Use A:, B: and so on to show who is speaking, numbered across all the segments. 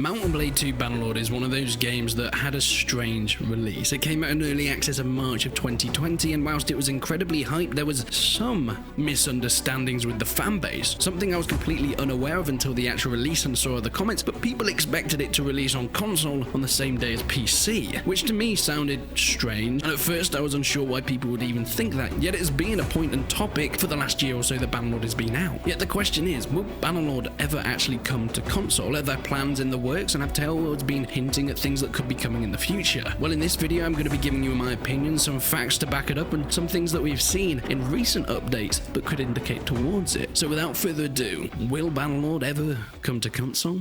A: Blade II Bannerlord is one of those games that had a strange release. It came out in early access in March of 2020, and whilst it was incredibly hyped, there was some misunderstandings with the fanbase, something I was completely unaware of until the actual release and saw the comments, but people expected it to release on console on the same day as PC, which to me sounded strange, and at first I was unsure why people would even think that, yet it has been a point and topic for the last year or so that Bannerlord has been out. Yet the question is, will Bannerlord ever actually come to console? Are there plans in the works, and have taleworlds been hinting at things that could be coming in the future? Well, in this video I'm going to be giving you my opinion, some facts to back it up, and some things that we've seen in recent updates that could indicate towards it. So without further ado, will Bannerlord ever come to console?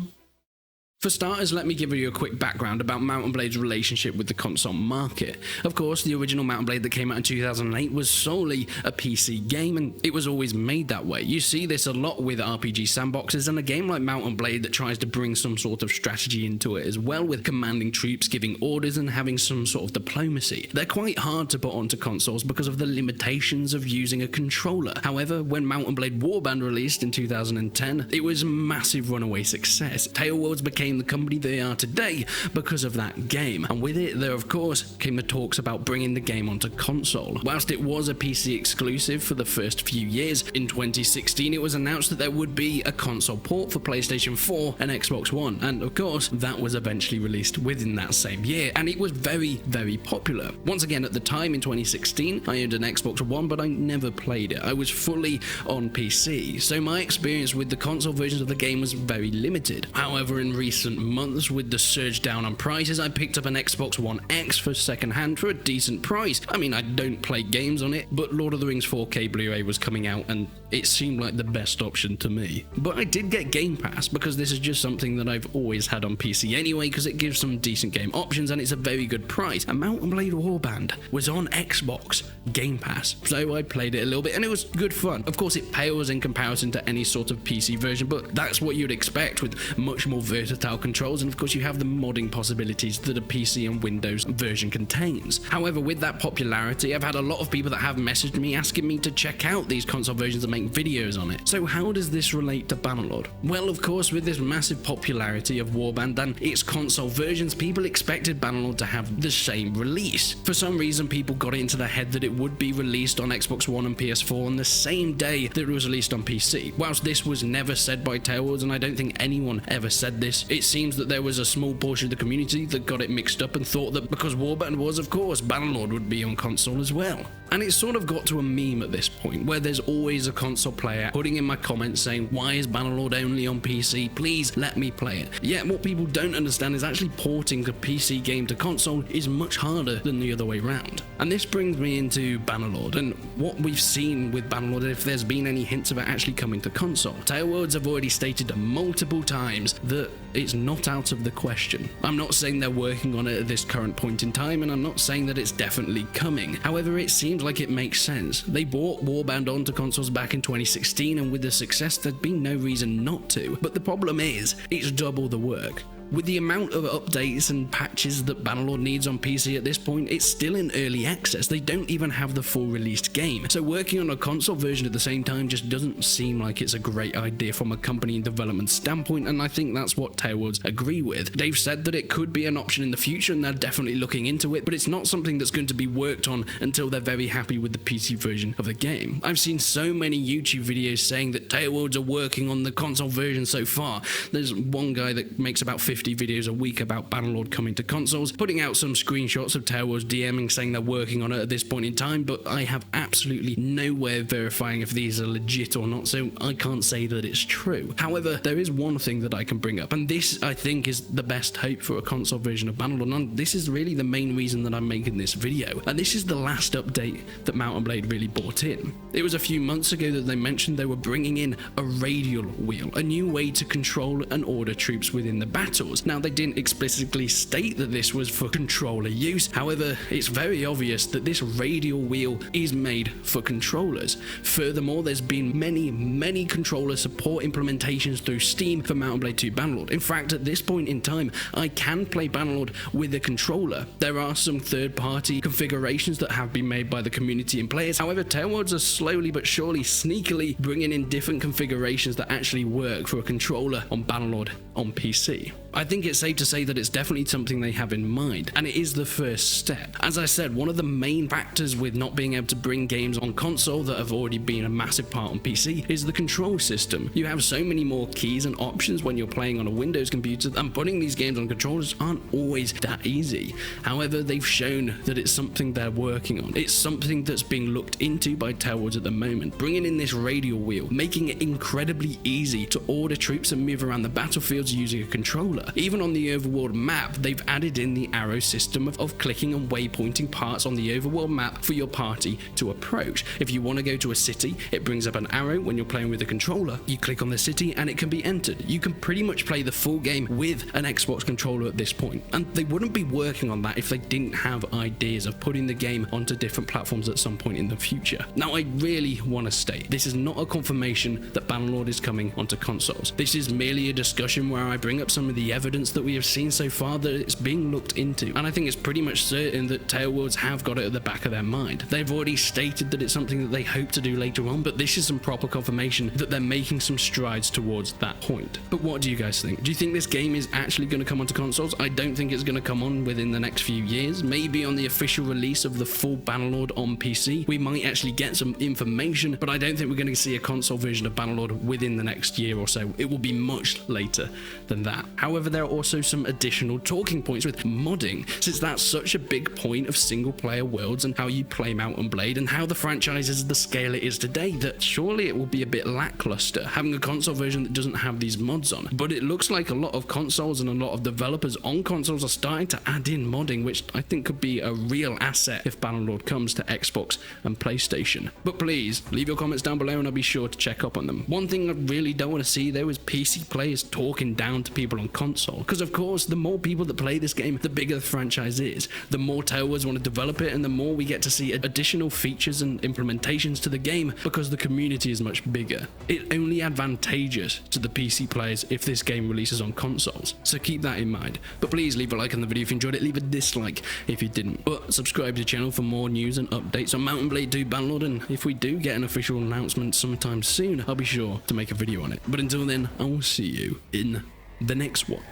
A: For starters, let me give you a quick background about Mount & Blade's relationship with the console market. Of course, the original Mount & Blade that came out in 2008 was solely a PC game, and it was always made that way. You see this a lot with RPG sandboxes, and a game like Mount & Blade that tries to bring some sort of strategy into it as well, with commanding troops, giving orders, and having some sort of diplomacy. They're quite hard to put onto consoles because of the limitations of using a controller. However, when Mount & Blade Warband released in 2010, it was a massive runaway success. Taleworlds became the company they are today because of that game, and with it there of course came the talks about bringing the game onto console. Whilst it was a PC exclusive for the first few years, in 2016 it was announced that there would be a console port for PlayStation 4 and Xbox One, and of course that was eventually released within that same year, and it was very popular. Once again, at the time in 2016 I owned an Xbox One, but I never played it. I was fully on PC, so my experience with the console versions of the game was very limited. However, in recent months, with the surge down on prices, I picked up an Xbox One X for second hand for a decent price. I mean, I don't play games on it, but Lord of the Rings 4K Blu-ray was coming out and it seemed like the best option to me. But I did get Game Pass because this is just something that I've always had on PC anyway, because it gives some decent game options and it's a very good price. And Mount & Blade Warband was on Xbox Game Pass, so I played it a little bit and it was good fun. Of course it pales in comparison to any sort of PC version, but that's what you'd expect with much more versatile controls, and of course you have the modding possibilities that a PC and Windows version contains. However, with that popularity, I've had a lot of people that have messaged me asking me to check out these console versions and make videos on it. So how does this relate to Bannerlord? Well, of course, with this massive popularity of Warband and its console versions, people expected Bannerlord to have the same release. For some reason, people got it into their head that it would be released on Xbox One and PS4 on the same day that it was released on PC. Whilst this was never said by Taleworlds, and I don't think anyone ever said this, it seems that there was a small portion of the community that got it mixed up and thought that because Warband was, of course, Bannerlord would be on console as well. And it sort of got to a meme at this point, where there's always a console player putting in my comments saying, why is Bannerlord only on PC? Please let me play it. Yet what people don't understand is actually porting a PC game to console is much harder than the other way round. And this brings me into Bannerlord and what we've seen with Bannerlord, if there's been any hints of it actually coming to console. Taleworlds have already stated multiple times that it's not out of the question. I'm not saying they're working on it at this current point in time, and I'm not saying that it's definitely coming. However, it seems like it makes sense. They brought Warband onto consoles back in 2016, and with the success there'd been no reason not to. But the problem is, it's double the work. With the amount of updates and patches that Bannerlord needs on PC at this point, it's still in early access. They don't even have the full released game. So working on a console version at the same time just doesn't seem like it's a great idea from a company and development standpoint, and I think that's what Taleworlds agree with. They've said that it could be an option in the future and they're definitely looking into it, but it's not something that's going to be worked on until they're very happy with the PC version of the game. I've seen so many YouTube videos saying that Taleworlds are working on the console version so far. There's one guy that makes about 50 videos a week about Bannerlord coming to consoles, putting out some screenshots of Taleworlds DMing saying they're working on it at this point in time, but I have absolutely no way of verifying if these are legit or not, so I can't say that it's true. However, there is one thing that I can bring up, and this I think is the best hope for a console version of Bannerlord, and this is really the main reason that I'm making this video, and this is the last update that Mount & Blade really brought in. It was a few months ago that they mentioned they were bringing in a radial wheel, a new way to control and order troops within the battles. Now, they didn't explicitly state that this was for controller use, however, it's very obvious that this radial wheel is made for controllers. Furthermore, there's been many controller support implementations through Steam for Mount & Blade II Bannerlord. In fact, at this point in time, I can play Bannerlord with a controller. There are some third-party configurations that have been made by the community and players, however, Taleworlds are slowly but surely sneakily bringing in different configurations that actually work for a controller on Bannerlord on PC. I think it's safe to say that it's definitely something they have in mind, and it is the first step. As I said, one of the main factors with not being able to bring games on console that have already been a massive part on PC is the control system. You have so many more keys and options when you're playing on a Windows computer, and putting these games on controllers aren't always that easy. However, they've shown that it's something they're working on. It's something that's being looked into by taleworlds at the moment, bringing in this radial wheel, making it incredibly easy to order troops and move around the battlefields using a controller. Even on the overworld map, they've added in the arrow system of clicking and waypointing parts on the overworld map for your party to approach. If you want to go to a city, it brings up an arrow when you're playing with the controller. You click on the city and it can be entered. You can pretty much play the full game with an Xbox controller at this point, and they wouldn't be working on that if they didn't have ideas of putting the game onto different platforms at some point in the future. Now, I really want to state, this is not a confirmation that Bannerlord is coming onto consoles. This is merely a discussion where I bring up some of the evidence that we have seen so far that it's being looked into, and I think it's pretty much certain that taleworlds have got it at the back of their mind. They've already stated that it's something that they hope to do later on, but this is some proper confirmation that they're making some strides towards that point. But what do you guys think? Do you think this game is actually going to come onto consoles? I don't think it's going to come on within the next few years. Maybe on the official release of the full Bannerlord on PC, we might actually get some information, but I don't think we're going to see a console version of Bannerlord within the next year or so. It will be much later than that. However, there are also some additional talking points with modding, since that's such a big point of single player worlds and how you play Mount and Blade and how the franchise is the scale it is today, that surely it will be a bit lackluster having a console version that doesn't have these mods on. But it looks like a lot of consoles and a lot of developers on consoles are starting to add in modding, which I think could be a real asset if Bannerlord comes to Xbox and PlayStation. But please leave your comments down below and I'll be sure to check up on them. One thing I really don't want to see though is PC players talking down to people on console, because of course the more people that play this game, the bigger the franchise is, the more taleworlds want to develop it, and the more we get to see additional features and implementations to the game because the community is much bigger. It's only advantageous to the PC players if this game releases on consoles, so keep that in mind. But please leave a like on the video if you enjoyed it, leave a dislike if you didn't, but subscribe to the channel for more news and updates on Mount and Blade II Bannerlord, and if we do get an official announcement sometime soon, I'll be sure to make a video on it. But until then, I will see you in the next one.